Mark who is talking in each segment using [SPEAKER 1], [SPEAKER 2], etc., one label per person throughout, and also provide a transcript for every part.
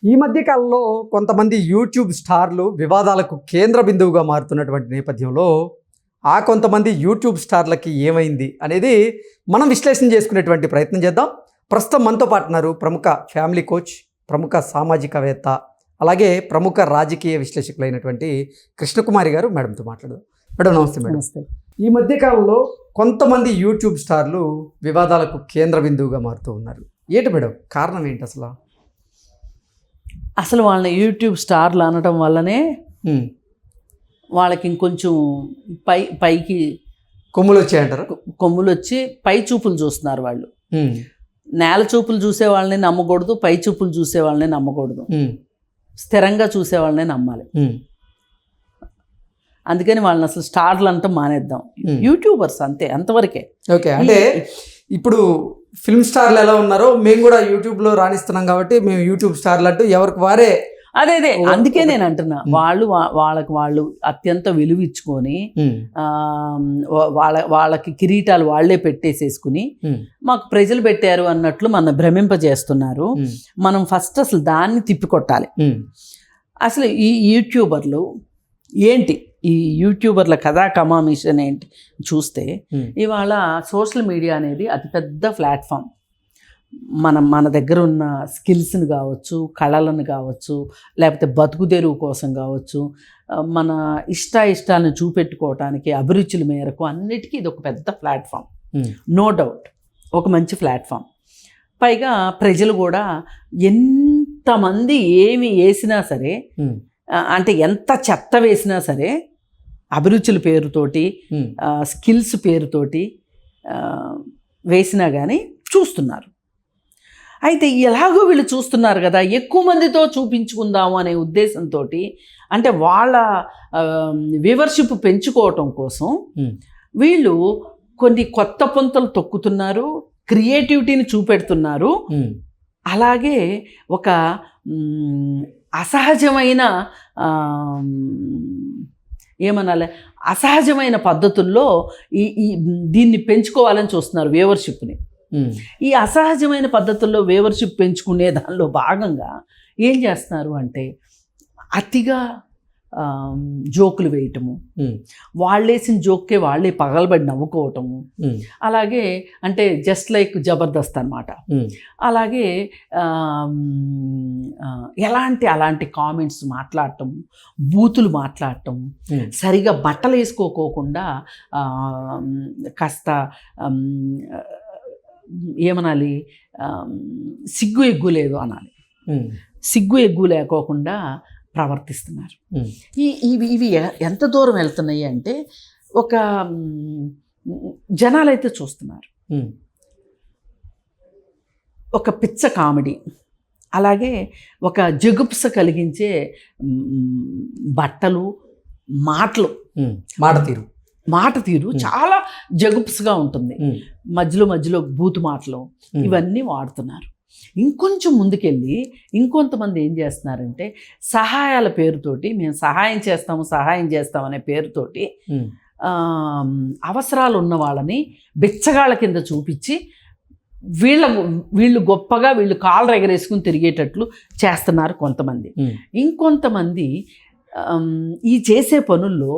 [SPEAKER 1] ఈ మధ్య కాలంలో కొంతమంది యూట్యూబ్ స్టార్లు వివాదాలకు కేంద్ర బిందువుగా మారుతున్నటువంటి నేపథ్యంలో ఆ కొంతమంది యూట్యూబ్ స్టార్లకి ఏమైంది అనేది మనం విశ్లేషణ చేసుకునేటువంటి ప్రయత్నం చేద్దాం. ప్రస్తుతం మనతో పాటు ఉన్నారు ప్రముఖ ఫ్యామిలీ కోచ్, ప్రముఖ సామాజికవేత్త, అలాగే ప్రముఖ రాజకీయ విశ్లేషకులైనటువంటి కృష్ణకుమారి గారు. మేడంతో మాట్లాడదాం. మేడం నమస్తే. మేడం
[SPEAKER 2] నమస్తే.
[SPEAKER 1] ఈ మధ్య కాలంలో కొంతమంది యూట్యూబ్ స్టార్లు వివాదాలకు కేంద్ర బిందువుగా మారుతూ ఉన్నారు. ఏంటి మేడం కారణం ఏంటి
[SPEAKER 2] అసలు వాళ్ళని యూట్యూబ్ స్టార్లు అనటం వల్లనే వాళ్ళకి ఇంకొంచెం పైకి
[SPEAKER 1] కొమ్ములు వచ్చాయంటారు.
[SPEAKER 2] కొమ్ములు వచ్చి పై చూపులు చూస్తున్నారు. వాళ్ళు నేల చూపులు చూసే వాళ్ళని నమ్మకూడదు, పై చూపులు చూసే వాళ్ళని నమ్మకూడదు, స్థిరంగా చూసే వాళ్ళని నమ్మాలి. అందుకని వాళ్ళని అసలు స్టార్లు అంటాం మానేద్దాం. యూట్యూబర్స్ అంతే, అంతవరకే.
[SPEAKER 1] ఓకే, అంటే ఇప్పుడు ఫిల్మ్ స్టార్లు ఎలా ఉన్నారో మేము కూడా యూట్యూబ్లో రాణిస్తున్నాం కాబట్టి మేము యూట్యూబ్ స్టార్లు అంటూ ఎవరికి వారే.
[SPEAKER 2] అదే అందుకే నేను అంటున్నా, వాళ్ళు అత్యంత విలువ ఇచ్చుకొని వాళ్ళకి కిరీటాలు వాళ్లే పెట్టేసేసుకుని మాకు ప్రజలు పెట్టారు అన్నట్లు మన భ్రమింపజేస్తున్నారు. మనం ఫస్ట్ అసలు దాన్ని తిప్పికొట్టాలి. అసలు ఈ యూట్యూబర్లు ఏంటి, ఈ యూట్యూబర్ల కథా కమామిషన్ ఏంటి చూస్తే, ఇవాళ సోషల్ మీడియా అనేది అతిపెద్ద ప్లాట్ఫామ్. మన దగ్గర ఉన్న స్కిల్స్ని కావచ్చు, కళలను కావచ్చు, లేకపోతే బతుకుదెరువు కోసం కావచ్చు, మన ఇష్టాలను చూపెట్టుకోవటానికి, అభిరుచుల మేరకు అన్నిటికీ ఇది ఒక పెద్ద ప్లాట్ఫామ్. నో డౌట్ ఒక మంచి ప్లాట్ఫామ్. పైగా ప్రజలు కూడా ఎంతమంది ఏమి వేసినా సరే, అంటే ఎంత చెత్త వేసినా సరే అభిరుచుల పేరుతోటి, స్కిల్స్ పేరుతోటి వేసినా కానీ చూస్తున్నారు. అయితే ఎలాగో వీళ్ళు చూస్తున్నారు కదా, ఎక్కువ మందితో చూపించుకుందాము అనే ఉద్దేశంతో, అంటే వాళ్ళ వ్యూవర్షిప్ పెంచుకోవటం కోసం వీళ్ళు కొన్ని కొత్త పొంతలు తొక్కుతున్నారు, క్రియేటివిటీని చూపెడుతున్నారు. అలాగే ఒక అసహజమైన అసహజమైన పద్ధతుల్లో దీన్ని పెంచుకోవాలని చూస్తున్నారు, వ్యూవర్షిప్ని. ఈ అసహజమైన పద్ధతుల్లో వ్యూవర్షిప్ పెంచుకునే దానిలో భాగంగా ఏం చేస్తున్నారు అంటే అతిగా జోకులు వేయటము, వాళ్ళేసిన జోక్కే వాళ్ళే పగలబడి నవ్వుకోవటము. అలాగే అంటే జస్ట్ లైక్ జబర్దస్త్ అనమాట. అలాగే అలాంటి కామెంట్స్ మాట్లాడటం, బూతులు మాట్లాడటం, సరిగా బట్టలు వేసుకోకోకుండా కాస్త ఏమనాలి, సిగ్గు ఎగ్గు లేదు అనాలి, సిగ్గు ఎగ్గు లేకోకుండా ప్రవర్తిస్తున్నారు. ఇవి ఎంత దూరం వెళ్తున్నాయి అంటే, ఒక జనాలైతే చూస్తున్నారు. ఒక పిచ్చ కామెడీ, అలాగే ఒక జగుప్స కలిగించే బట్టలు, మాట తీరు చాలా జగుప్స్గా ఉంటుంది. మధ్యలో బూతు మాటలు ఇవన్నీ వాడుతున్నారు. ఇంకొంచెం ముందుకెళ్ళి ఇంకొంతమంది ఏం చేస్తున్నారంటే, సహాయాల పేరుతోటి మేము సహాయం చేస్తాం అనే పేరుతోటి అవసరాలు ఉన్న వాళ్ళని బిచ్చగాళ్ళ కింద చూపించి వీళ్ళు గొప్పగా, వీళ్ళు కాళ్ళు ఎగరేసుకుని తిరిగేటట్లు చేస్తున్నారు కొంతమంది. ఇంకొంతమంది ఈ చేసే పనుల్లో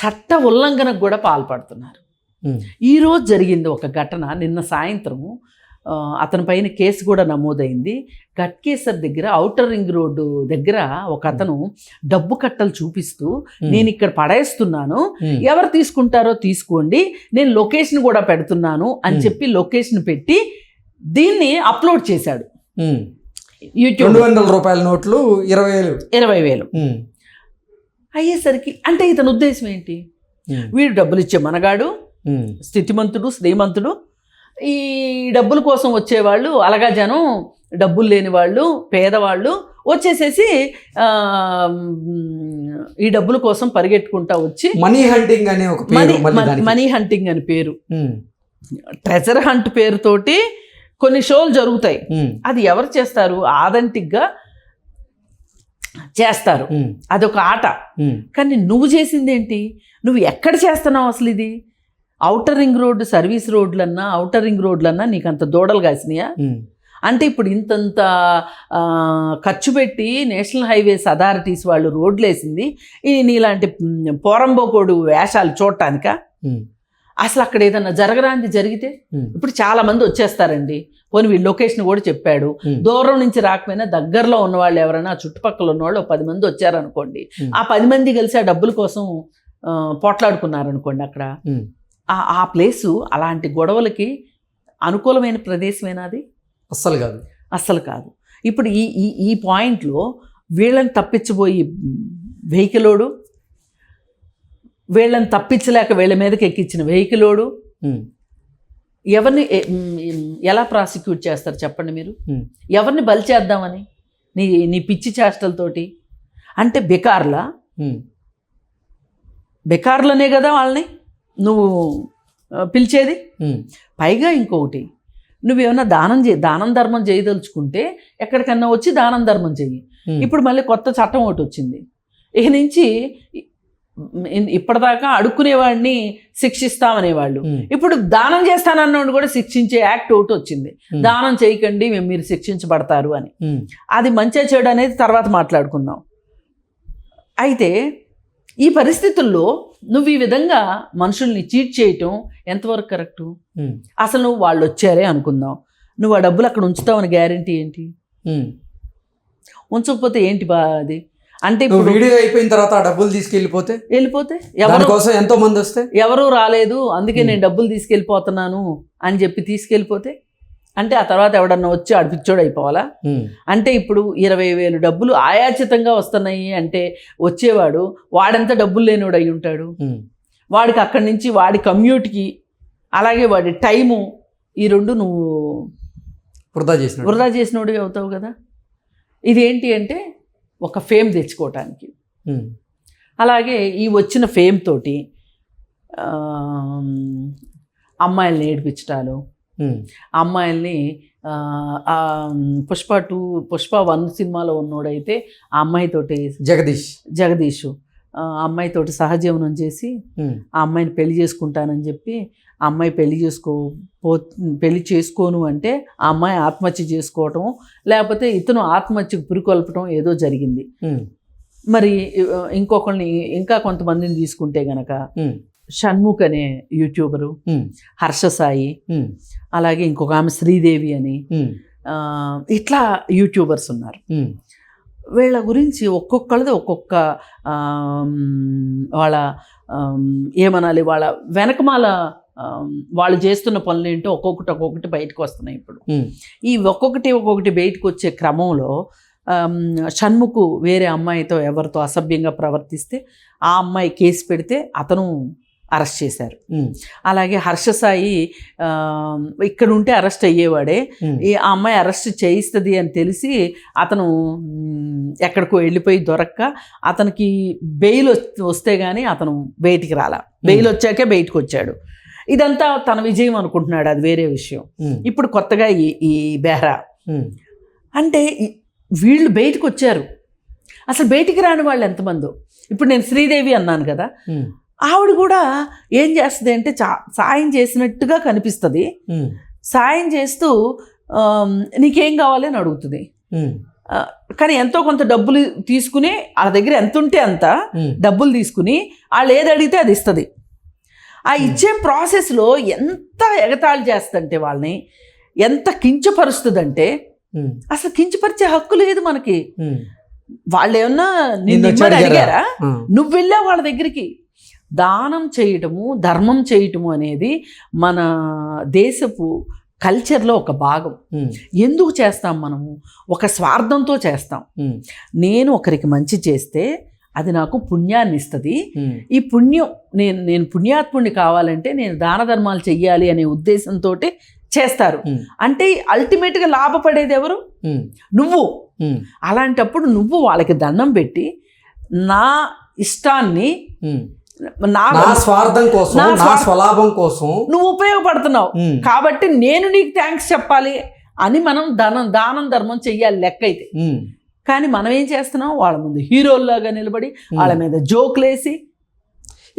[SPEAKER 2] చట్ట ఉల్లంఘనకు కూడా పాల్పడుతున్నారు. ఈరోజు జరిగింది ఒక ఘటన. నిన్న సాయంత్రము అతని పైన కేసు కూడా నమోదైంది. గట్కేసర్ దగ్గర, ఔటర్ రింగ్ రోడ్డు దగ్గర ఒక అతను డబ్బు కట్టలు చూపిస్తూ, నేను ఇక్కడ పడేస్తున్నాను, ఎవరు తీసుకుంటారో తీసుకోండి, నేను లొకేషన్ కూడా పెడుతున్నాను అని చెప్పి లొకేషన్ పెట్టి దీన్ని అప్లోడ్ చేశాడు. యూట్యూబ్
[SPEAKER 1] 200 రూపాయల నోట్లు
[SPEAKER 2] 20,000 అయ్యేసరికి, అంటే ఇతని ఉద్దేశం ఏంటి, వీడు డబ్బులు ఇచ్చే మనగాడు, స్థితిమంతుడు, శ్రీమంతుడు, ఈ డబ్బుల కోసం వచ్చేవాళ్ళు అలాగా జనం, డబ్బులు లేని వాళ్ళు, పేదవాళ్ళు వచ్చేసేసి ఈ డబ్బుల కోసం పరిగెట్టుకుంటా వచ్చి
[SPEAKER 1] మనీ హంటింగ్ అనే ఒక
[SPEAKER 2] మనీ హంటింగ్ అని పేరు, ట్రెజర్ హంట్ పేరుతోటి కొన్ని షోలు జరుగుతాయి. అది ఎవరు చేస్తారు, ఆథెంటిక్గా చేస్తారు, అదొక ఆట. కానీ నువ్వు చేసింది ఏంటి, నువ్వు ఎక్కడ చేస్తున్నావు అసలు? ఇది ఔటర్ రింగ్ రోడ్డు, సర్వీస్ రోడ్లన్నా, ఔటర్ రింగ్ రోడ్లన్నా నీకు అంత దూడలు కాసినాయా? అంటే ఇప్పుడు ఇంతంత ఖర్చు పెట్టి నేషనల్ హైవేస్ అథారిటీస్ వాళ్ళు రోడ్లు వేసింది ఈ నీలాంటి పోరంబోకోడు వేషాలు చూడటానిక. అసలు అక్కడ ఏదన్నా జరగరాంది జరిగితే ఇప్పుడు చాలా మంది వచ్చేస్తారండి. పోనీ వీళ్ళు లొకేషన్ కూడా చెప్పాడు, దూరం నుంచి రాకపోయినా దగ్గరలో ఉన్న వాళ్ళు ఎవరైనా చుట్టుపక్కల ఉన్న వాళ్ళు 10 మంది వచ్చారనుకోండి, ఆ 10 మంది కలిసి ఆ డబ్బుల కోసం పోట్లాడుకున్నారనుకోండి, అక్కడ ఆ ప్లేసు అలాంటి గొడవలకి అనుకూలమైన ప్రదేశమేనా అది?
[SPEAKER 1] అస్సలు కాదు,
[SPEAKER 2] అస్సలు కాదు. ఇప్పుడు ఈ పాయింట్లో వీళ్ళని తప్పించబోయి వెహికలోడు, వీళ్ళని తప్పించలేక వీళ్ళ మీదకి ఎక్కించిన వెహికలోడు ఎవరిని ఎలా ప్రాసిక్యూట్ చేస్తారు చెప్పండి మీరు? ఎవరిని బలి చేద్దామని నీ పిచ్చి చేష్టలతోటి? అంటే బెకార్లనే కదా వాళ్ళని నువ్వు పిలిచేది. పైగా ఇంకొకటి, నువ్వేమన్నా దానం ధర్మం చేయదలుచుకుంటే ఎక్కడికన్నా వచ్చి దానం ధర్మం చెయ్యి. ఇప్పుడు మళ్ళీ కొత్త చట్టం ఒకటి వచ్చింది. ఇక నుంచి ఇప్పటిదాకా అడుక్కునేవాడిని శిక్షిస్తామనేవాళ్ళు, ఇప్పుడు దానం చేస్తానన్నవాడు కూడా శిక్షించే యాక్ట్ ఒకటి వచ్చింది. దానం చేయకండి, మీరు శిక్షించబడతారు అని. అది మంచిగా చెడు అనేది తర్వాత మాట్లాడుకుందాం. అయితే ఈ పరిస్థితుల్లో నువ్వు ఈ విధంగా మనుషుల్ని చీట్ చేయటం ఎంతవరకు కరెక్టు? అసలు నువ్వు వాళ్ళు వచ్చారే అనుకుందాం, నువ్వు ఆ డబ్బులు అక్కడ ఉంచుతావని గ్యారంటీ ఏంటి? ఉంచకపోతే ఏంటి అది? అంటే ఇప్పుడు
[SPEAKER 1] వీడియో అయిపోయిన తర్వాత ఆ డబ్బులు తీసుకెళ్ళిపోతే
[SPEAKER 2] ఎవరు
[SPEAKER 1] ఎంతో మంది వస్తే
[SPEAKER 2] ఎవరూ రాలేదు, అందుకే నేను డబ్బులు తీసుకెళ్ళిపోతున్నాను అని చెప్పి తీసుకెళ్ళిపోతే అంటే ఆ తర్వాత ఎవడన్నా వచ్చి ఆడిపిచ్చోడు అయిపోవాలా? అంటే ఇప్పుడు 20,000 డబ్బులు ఆయాచితంగా వస్తున్నాయి అంటే వచ్చేవాడు వాడంతా డబ్బులు లేనివాడు అయి ఉంటాడు. వాడికి అక్కడి నుంచి వాడి కమ్యూట్కి అలాగే వాడి టైము ఈ రెండు నువ్వు వృధా చేసినోడివి అవుతావు కదా. ఇదేంటి అంటే ఒక ఫేమ్ తెచ్చుకోవటానికి. అలాగే ఈ వచ్చిన ఫేమ్ తోటి అమ్మాయిల్ని ఏడిపించటాలు, అమ్మాయిల్ని పుష్ప 1 సినిమాలో ఉన్నోడైతే ఆ అమ్మాయితోటి జగదీష్ ఆ అమ్మాయితోటి సహజీవనం చేసి ఆ అమ్మాయిని పెళ్లి చేసుకుంటానని చెప్పి ఆ అమ్మాయి పెళ్లి చేసుకోను అంటే ఆ అమ్మాయి ఆత్మహత్య చేసుకోవటం, లేకపోతే ఇతను ఆత్మహత్యకు పురికొల్పటం ఏదో జరిగింది. మరి ఇంకొకరిని ఇంకా కొంతమందిని తీసుకుంటే గనక షణ్ముఖ్ అనే యూట్యూబరు, హర్ష సాయి, అలాగే ఇంకొక ఆమె శ్రీదేవి అని, ఇట్లా యూట్యూబర్స్ ఉన్నారు. వీళ్ళ గురించి ఒక్కొక్కళ్ళది ఒక్కొక్క వాళ్ళ ఏమనాలి, వాళ్ళ వెనకమాల వాళ్ళు చేస్తున్న పనులు ఏంటో ఒక్కొక్కటి బయటకు వస్తున్నాయి. ఇప్పుడు ఈ ఒక్కొక్కటి బయటకు వచ్చే క్రమంలో షణ్ముఖ్ వేరే అమ్మాయితో ఎవరితో అసభ్యంగా ప్రవర్తిస్తే ఆ అమ్మాయి కేసు పెడితే అతను అరెస్ట్ చేశారు. అలాగే హర్ష సాయి ఇక్కడ ఉంటే అరెస్ట్ అయ్యేవాడే, ఆ అమ్మాయి అరెస్ట్ చేయిస్తుంది అని తెలిసి అతను ఎక్కడికో వెళ్ళిపోయి దొరక్క అతనికి బెయిల్ వస్తే కానీ అతను బయటికి రాలా, బెయిల్ వచ్చాకే బయటకు వచ్చాడు. ఇదంతా తన విజయం అనుకుంటున్నాడు, అది వేరే విషయం. ఇప్పుడు కొత్తగా ఈ బెహ్రా అంటే వీళ్ళు బయటకు వచ్చారు. అసలు బయటికి రాని వాళ్ళు ఎంతమందో. ఇప్పుడు నేను శ్రీదేవి అన్నాను కదా, ఆవిడ కూడా ఏం చేస్తుంది అంటే సాయం చేసినట్టుగా కనిపిస్తుంది. సాయం చేస్తూ నీకేం కావాలి అని అడుగుతుంది. కానీ ఎంతో కొంత డబ్బులు తీసుకుని వాళ్ళ దగ్గర ఎంత ఉంటే అంత డబ్బులు తీసుకుని వాళ్ళు ఏది అడిగితే అది ఇస్తుంది. ఆ ఇచ్చే ప్రాసెస్లో ఎంత ఎగతాళి చేస్తుందంటే వాళ్ళని ఎంత కించపరుస్తుందంటే అసలు కించపరిచే హక్కు లేదు మనకి. వాళ్ళు ఏమన్నా నిన్ను అడిగారా? నువ్వు వెళ్ళావు వాళ్ళ దగ్గరికి. దానం చేయటము, ధర్మం చేయటము అనేది మన దేశపు కల్చర్లో ఒక భాగం. ఎందుకు చేస్తాం మనము? ఒక స్వార్థంతో చేస్తాం. నేను ఒకరికి మంచి చేస్తే అది నాకు పుణ్యాన్ని ఇస్తుంది. ఈ పుణ్యం నేను పుణ్యాత్ముడిని కావాలంటే నేను దాన ధర్మాలు చెయ్యాలి అనే ఉద్దేశంతో చేస్తారు. అంటే అల్టిమేట్గా లాభపడేది ఎవరు? నువ్వు. అలాంటప్పుడు నువ్వు వాళ్ళకి దండం పెట్టి నా ఇష్టాన్ని
[SPEAKER 1] నా స్వార్థం కోసం, నా స్వలాభం కోసం
[SPEAKER 2] నువ్వు ఉపయోగపడుతున్నావు కాబట్టి నేను నీకు థ్యాంక్స్ చెప్పాలి అని మనం దానం ధర్మం చెయ్యాలి లెక్క అయితే. కానీ మనం ఏం చేస్తున్నాం? వాళ్ళ ముందు హీరోల్లాగా నిలబడి వాళ్ళ మీద జోకులేసి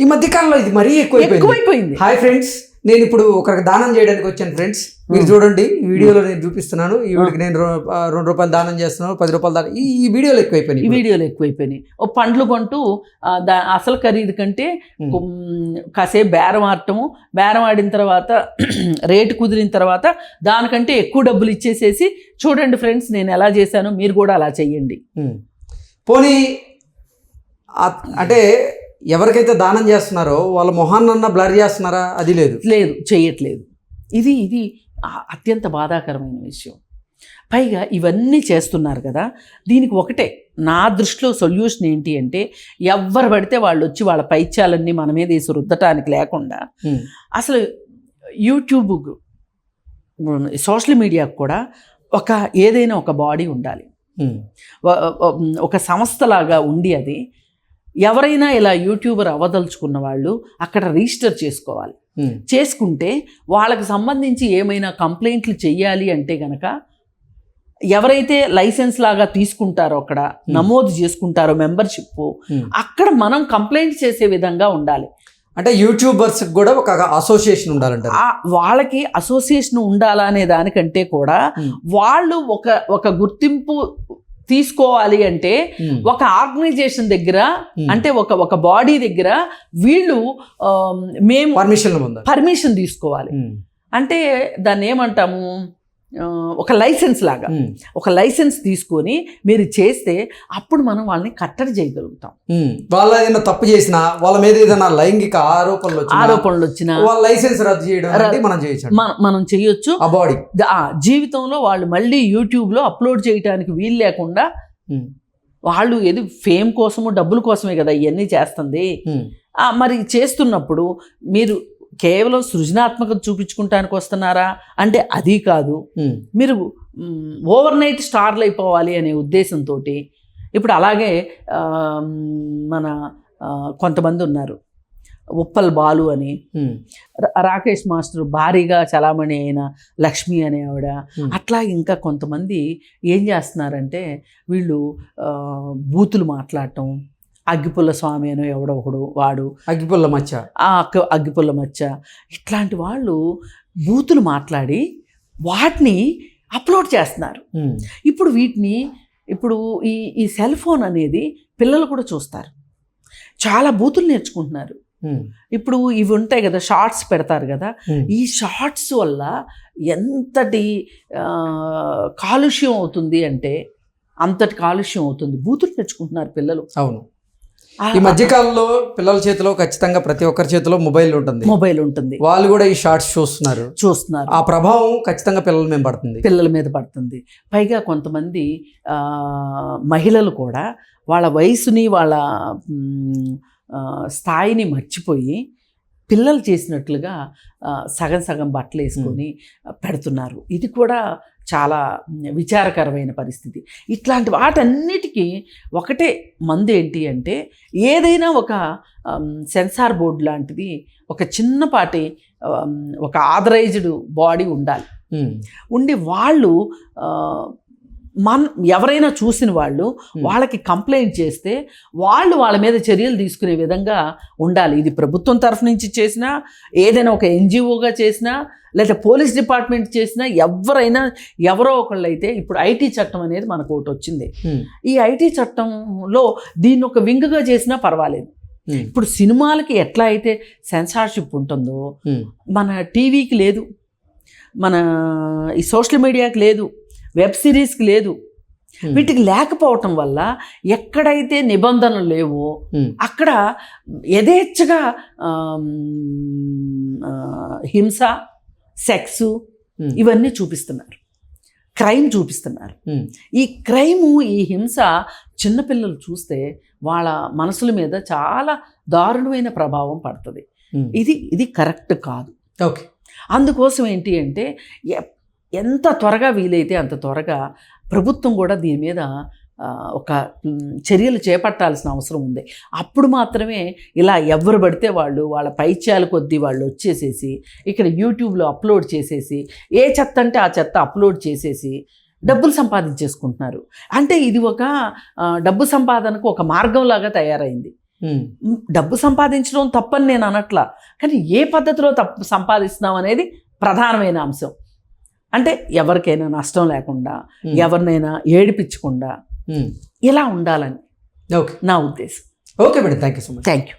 [SPEAKER 1] ఈ మధ్యకాలంలో ఇది మరీ ఎక్కువైపోయింది.
[SPEAKER 2] హాయ్
[SPEAKER 1] ఫ్రెండ్స్, నేను ఇప్పుడు ఒకరికి దానం చేయడానికి వచ్చాను ఫ్రెండ్స్, మీరు చూడండి ఈ వీడియోలో నేను చూపిస్తున్నాను, ఈవిడికి నేను ₹2 దానం చేస్తున్నాను, ₹10 దానం, ఈ వీడియోలు ఎక్కువైపోయినాయి.
[SPEAKER 2] ఈ వీడియోలు ఎక్కువైపోయినాయి. ఓ పండ్లు కొంటూ అసలు ఖరీదు కంటే కాసేపు బేరం ఆడటము, బేరం ఆడిన తర్వాత రేటు కుదిరిన తర్వాత దానికంటే ఎక్కువ డబ్బులు ఇచ్చేసేసి చూడండి ఫ్రెండ్స్ నేను ఎలా చేశానో మీరు కూడా అలా చెయ్యండి.
[SPEAKER 1] పోనీ అంటే ఎవరికైతే దానం చేస్తున్నారో వాళ్ళ మొహాన్నన్నా బ్లర్ చేస్తున్నారా? అది లేదు,
[SPEAKER 2] చేయట్లేదు. ఇది అత్యంత బాధాకరమైన విషయం. పైగా ఇవన్నీ చేస్తున్నారు కదా, దీనికి ఒకటే నా దృష్టిలో సొల్యూషన్ ఏంటి అంటే, ఎవరు పడితే వాళ్ళు వచ్చి వాళ్ళ పైత్యాలన్నీ మన మీద వేసి రుద్దటానికి లేకుండా అసలు యూట్యూబ్ సోషల్ మీడియాకు కూడా ఏదైనా ఒక బాడీ ఉండాలి, ఒక సంస్థలాగా ఉండి అది ఎవరైనా ఇలా యూట్యూబర్ అవ్వదలుచుకున్న వాళ్ళు అక్కడ రిజిస్టర్ చేసుకోవాలి. చేసుకుంటే వాళ్ళకి సంబంధించి ఏమైనా కంప్లైంట్లు చెయ్యాలి అంటే గనక ఎవరైతే లైసెన్స్ లాగా తీసుకుంటారో అక్కడ నమోదు చేసుకుంటారో మెంబర్షిప్, అక్కడ మనం కంప్లైంట్ చేసే విధంగా ఉండాలి.
[SPEAKER 1] అంటే యూట్యూబర్స్ కూడా ఒక అసోసియేషన్ ఉండాలంట.
[SPEAKER 2] వాళ్ళకి అసోసియేషన్ ఉండాలా అనే దానికంటే కూడా వాళ్ళు ఒక గుర్తింపు తీసుకోవాలి అంటే ఒక ఆర్గనైజేషన్ దగ్గర, అంటే ఒక బాడీ దగ్గర వీళ్ళు మేము పర్మిషన్ తీసుకోవాలి. అంటే దాన్ని ఏమంటాము, ఒక లైసెన్స్ లాగా ఒక లైసెన్స్ తీసుకొని మీరు చేస్తే అప్పుడు మనం వాళ్ళని కట్టడి చేయగలుగుతాం.
[SPEAKER 1] వాళ్ళ ఏదైనా తప్పు చేసినా, వాళ్ళ మీద ఏదైనా లైంగిక ఆరోపణలు వచ్చినా వాళ్ళ లైసెన్స్ రద్దు చేయడం మనం చేయొచ్చు. ఆ బాడీ
[SPEAKER 2] జీవితంలో వాళ్ళు మళ్ళీ యూట్యూబ్లో అప్లోడ్ చేయడానికి వీలు లేకుండా, వాళ్ళు ఏది ఫేమ్ కోసము డబ్బుల కోసమే కదా ఇవన్నీ చేస్తుంది. మరి చేస్తున్నప్పుడు మీరు కేవలం సృజనాత్మకత చూపించుకుంటానికి వస్తున్నారా అంటే అది కాదు. మీరు ఓవర్ నైట్ స్టార్లు అయిపోవాలి అనే ఉద్దేశంతో ఇప్పుడు అలాగే మన కొంతమంది ఉన్నారు, ఉప్పల్ బాలు అని, రాకేష్ మాస్టర్ భారీగా చలామణి అయిన లక్ష్మి అనే ఆవిడ, అట్లా ఇంకా కొంతమంది ఏం చేస్తున్నారంటే వీళ్ళు బూతులు మాట్లాడటం, అగ్గిపుల్ల స్వామి అనో ఎవడో ఒకడు వాడు, అగ్గిపుల్ల మచ్చ ఇట్లాంటి వాళ్ళు బూతులు మాట్లాడి వాటిని అప్లోడ్ చేస్తున్నారు. ఇప్పుడు ఈ సెల్ ఫోన్ అనేది పిల్లలు కూడా చూస్తారు, చాలా బూతులు నేర్చుకుంటున్నారు. ఇప్పుడు ఇవి ఉంటాయి కదా, షార్ట్స్ పెడతారు కదా, ఈ షార్ట్స్ వల్ల ఎంతటి కాలుష్యం అవుతుంది అంటే అంతటి కాలుష్యం అవుతుంది. బూతులు నేర్చుకుంటున్నారు పిల్లలు.
[SPEAKER 1] అవును, ఈ మధ్యకాలంలో పిల్లల చేతిలో ఖచ్చితంగా ప్రతి ఒక్కరి చేతిలో మొబైల్ ఉంటుంది. వాళ్ళు కూడా ఈ షార్ట్స్ చూస్తున్నారు. ఆ ప్రభావం ఖచ్చితంగా పిల్లల మీద పడుతుంది. పైగా కొంతమంది మహిళలు కూడా వాళ్ళ వయసుని వాళ్ళ స్థాయిని మర్చిపోయి పిల్లలు చేసినట్లుగా సగం బట్టలు వేసుకొని పెడుతున్నారు. ఇది కూడా చాలా విచారకరమైన పరిస్థితి. ఇట్లాంటి వాటన్నిటికీ ఒకటే మందు ఏంటి అంటే, ఏదైనా ఒక సెన్సార్ బోర్డు లాంటిది, ఒక చిన్నపాటి ఒక ఆథరైజ్డ్ బాడీ ఉండాలి. ఉండి వాళ్ళు ఎవరైనా చూసిన వాళ్ళు వాళ్ళకి కంప్లైంట్ చేస్తే వాళ్ళ మీద చర్యలు తీసుకునే విధంగా ఉండాలి. ఇది ప్రభుత్వం తరఫు నుంచి చేసినా, ఏదైనా ఒక ఎన్జిఓగా చేసినా, లేదా పోలీస్ డిపార్ట్మెంట్ చేసినా, ఎవరో ఒకళ్ళు అయితే, ఇప్పుడు ఐటీ చట్టం అనేది మనకు ఒకటి వచ్చింది. ఈ ఐటీ చట్టంలో దీన్ని ఒక వింగ్గా చేసినా పర్వాలేదు. ఇప్పుడు సినిమాలకి ఎట్లా అయితే సెన్సార్షిప్ ఉంటుందో మన టీవీకి లేదు, మన ఈ సోషల్ మీడియాకి లేదు, వెబ్ సిరీస్కి లేదు. వీటికి లేకపోవటం వల్ల ఎక్కడైతే నిబంధనలు లేవో అక్కడ యథేచ్ఛగా హింస, సెక్సు ఇవన్నీ చూపిస్తున్నారు, క్రైమ్ చూపిస్తున్నారు. ఈ క్రైము, ఈ హింస చిన్నపిల్లలు చూస్తే వాళ్ళ మనసుల మీద చాలా దారుణమైన ప్రభావం పడుతుంది. ఇది కరెక్ట్ కాదు. ఓకే,
[SPEAKER 2] అందుకోసం ఏంటి అంటే ఎంత త్వరగా వీలైతే అంత త్వరగా ప్రభుత్వం కూడా దీని మీద ఒక చర్యలు చేపట్టాల్సిన అవసరం ఉంది. అప్పుడు మాత్రమే ఇలా ఎవరు పడితే వాళ్ళ పైత్యాల కొద్దీ వాళ్ళు వచ్చేసేసి ఇక్కడ యూట్యూబ్లో అప్లోడ్ చేసేసి, ఏ చెత్త అంటే ఆ చెత్త అప్లోడ్ చేసేసి డబ్బులు సంపాదించేసుకుంటున్నారు. అంటే ఇది ఒక డబ్బు సంపాదనకు ఒక మార్గంలాగా తయారైంది. డబ్బు సంపాదించడం తప్పని నేను అనట్లా, కానీ ఏ పద్ధతిలో సంపాదిస్తున్నాం అనేది ప్రధానమైన అంశం. అంటే ఎవరికైనా నష్టం లేకుండా, ఎవరినైనా ఏడిపించకుండా ఇలా ఉండాలని
[SPEAKER 1] ఓకే
[SPEAKER 2] నా ఉద్దేశం.
[SPEAKER 1] Okay madam, thank you so much.
[SPEAKER 2] Thank you.